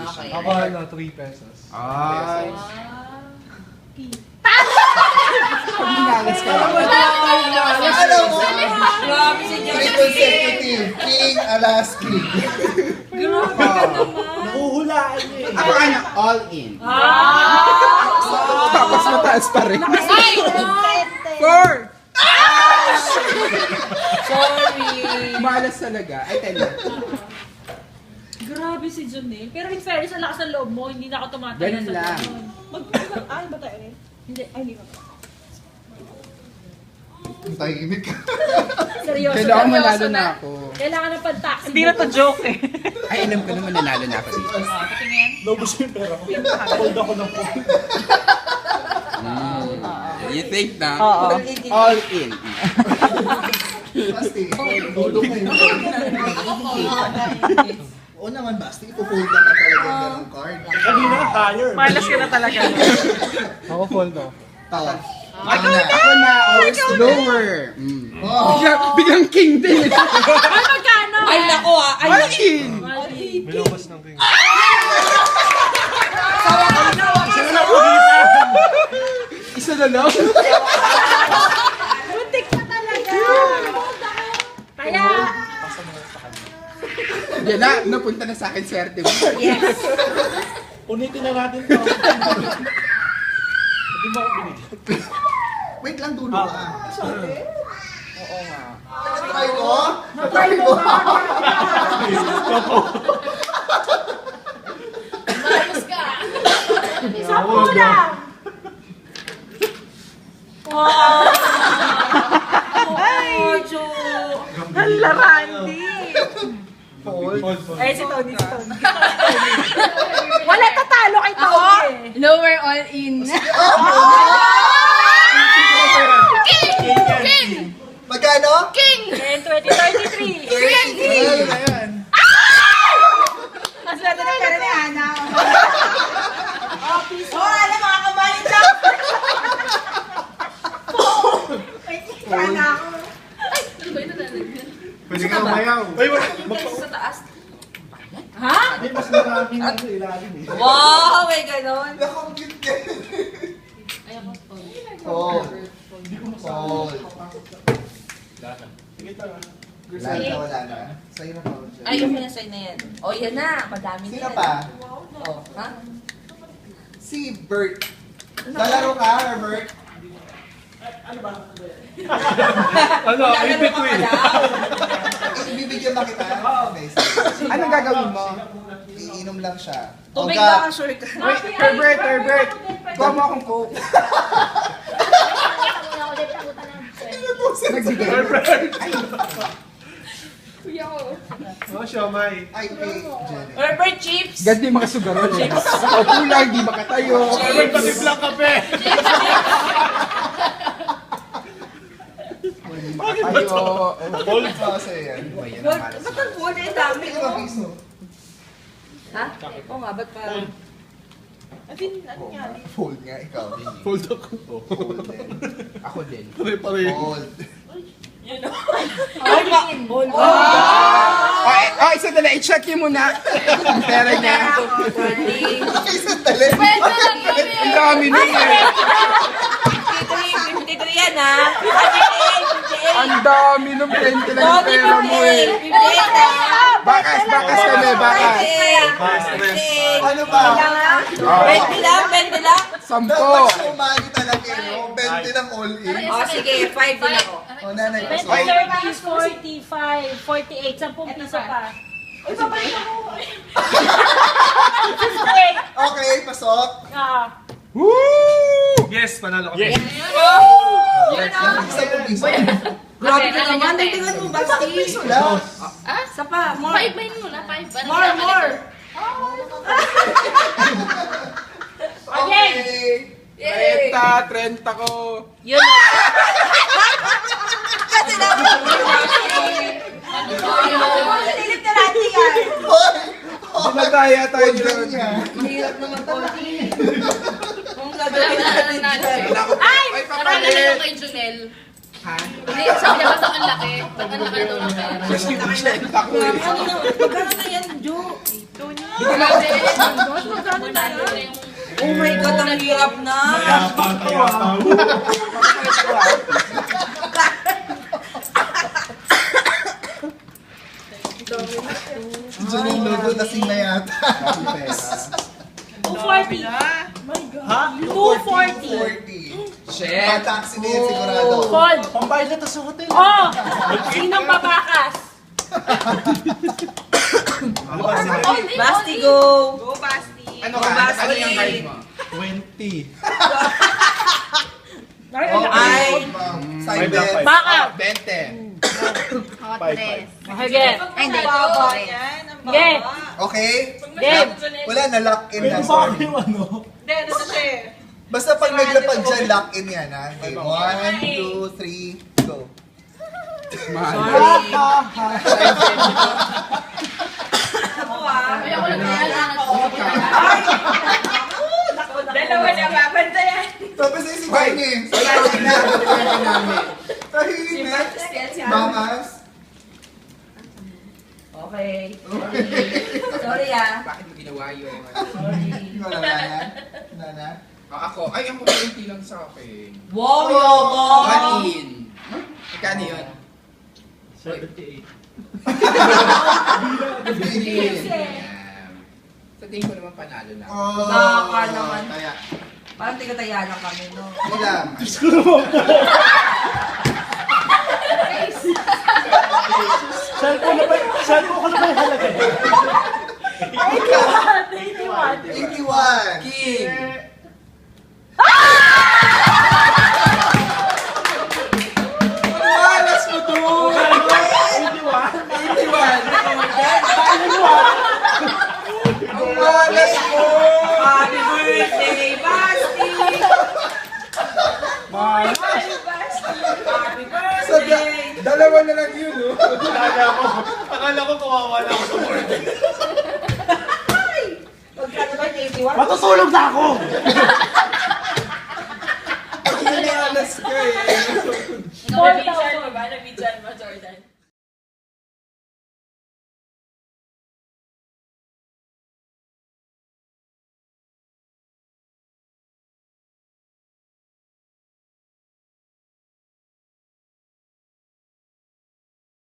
Okay. Ako 3 pesos. Ay. Pag-inangas ka lang. Alam mo? Grabe si 3 Johnny. consecutive. King, alas king. Grabe ka naman. Nahuhulaan niya eh. Ako ano, all in. Tapos mataas pa rin. Ay! 4! Sorry. Malas talaga. Ay, tala. Grabe si Junel. Pero in fairness, ang lakas ng loob mo. Hindi na ako tumatay Ganun sa lang. ganun. Ay, ba tayo eh? Hindi. Ay, hindi ba? Ang tahimik ka. Seryoso. Kailangan seryoso manalo na ako. Kailangan ng pan-taxi. Hindi na to joke eh. Ay, alam ko naman nanalo na ako dito. Patingin. Naubos ko yung pera ko. Hold ako ng phone. You think na? Oo. All in. Basti, dudok na yun. Oo naman, Basti. Ipo-fold ka na talaga yung ganong card. Kanina, higher. Malas ka na talaga. Ako fold no. Ako Ako na, lower. Oh. Biglang king din. Ay, magkano? Ay, nako ah. Ay, All in. May lumabas ng king. Isa na lang. Butik pa talaga. Kaya, Yan na, napunta na sa akin swerte mo. yes. Unitin na natin to. Hindi mo ako binigyan. Wait lang, dulo ka. Oo nga. Try ko? Try mo ba? Malos ka. Sampu lang. Wow. Oh, Joe. hala, Randy. Fold. Ay, si Tony. Wala tatalo kay Tony eh. Lower all in. Magkano? King! And 2033. Ano na yan? Mas swerte ng pera ni Ana. Alam, mga kabalit lang. Ana ako. Ay, ano ba yun nalalagyan? Pwede ka umayaw. Ay, wala. Sa taas. Ha? Hindi, mas maraming nasa ilalim eh. Wow, may ganon. Nakakagit ka. Fold. Fold. Sige lang ah. Wala na. Sa'yo na fold siya. Ay, yung pinasay na yan. O, yan na. Madami na Sino yan. pa? Oh, ha? Si Bert. Lalaro ka, or Bert? Ano, in between. Ibibigyan ba kita? Okay, sige. Anong gagawin mo? Iinom lang siya. Tubig Olga, ba ka, sure ka? Herbert. Kuha mo akong coke. Nagbigay. Oh, siomay. Ay, Jenny. Herbert Chips. Ganti yung mga sugarol. Nakaupo lang, di makatayo. Ay, patiblang kape. Hindi makatayo. Fold pa sa'yo yan. Ba't ang phone eh, dami Ito ba piso? Ha? Oo nga, ba't pa? Fold nga, ikaw. Fold ako. Fold din. Ako din. Pare-pare. Fold. Ay, ball. Ay, sandali. I-check niyo muna. Ang pera niya. Okay, sandali. Pwede lang kami. Ang dami nun eh. 53 yan ha. Ang dami nung 20 lang yung pera mo eh. 58 ha. Bakas kami, bakas. Ano ba? 20 lang, 20 lang. Sampo. Dapat siya umagi talaga eh, no? 20 lang all in. O sige, 5 din ako. O, nanay, pasok. 30, 45, 48, 10 piso pa. Okay, pasok. Woo! Yes, panalo kami. Isa po piso. Grabe ka naman, nagtingan mo ba, Steve? Piso lang. Isa pa, more. Five mo na, five. More. Okay. 30 ko. Yun na. Kasi dapat. Silip na natin yan. Dinadaya tayo Fold lang dyan. niya. Mahirap naman to. Kung Wala gagawin na natin. natin. Ay, Parang nalang kay Junel. Ha? Hindi, sabi niya ba't ang laki? Ba't ang laki daw ng pera? Kasi hindi siya ako eh. Magkano na yan, Jo? Oh my God, ang hirap na. Si Janine Lodo, lasing na yata. 240. Ha? 240. 40. Shit. Taxi na yun sigurado. Fold. Pambayad na to sa hotel. Oh! Sinong papakas? Ano ba sige? Basti, go. Go, Basti. Ano ka? Ano yung card mo? 20. Ay. Side bet. Baka. 20. Hot Five, dress. Sige. Ay, hindi. Baba Dress. yan. Ang Sige. baba. Okay? Game. Wala na, lock in na. Pwede ba Sorry. yung ano? Hindi, ano na siya eh. Basta pag naglapag dyan, lock in yan ha. Okay, 1, 2, 3, go. Sorry. Ako ah. Ayoko lang kaya Dalawa na babantayan. Tapos ay si Barney. Tahimik na. Tahimik. Bangas. Okay. Sorry ah. Bakit mo ginawa yun? Wala na. Wala na. Ako, ay, ang 20 lang sa akin. Wow, yoko. All in. Magkano yun? 78. Sa tingin ko naman panalo na. Oh, Baka naman. Kaya. Parang tiga-taya lang kami, no? Ilan? Cellphone ko na ba yung halaga? 81. 81. King! Malas mo to! 81. Ang malas mo! Happy birthday, Basti! Happy birthday! Dalawa na lang yun, no? Akala ko kawawa na ako sa morning. Magkano ba, 81? Matutulog na ako! Ang malas ka eh. Ikaw, nabidyan mo ba? Nabidyan mo, Jordan?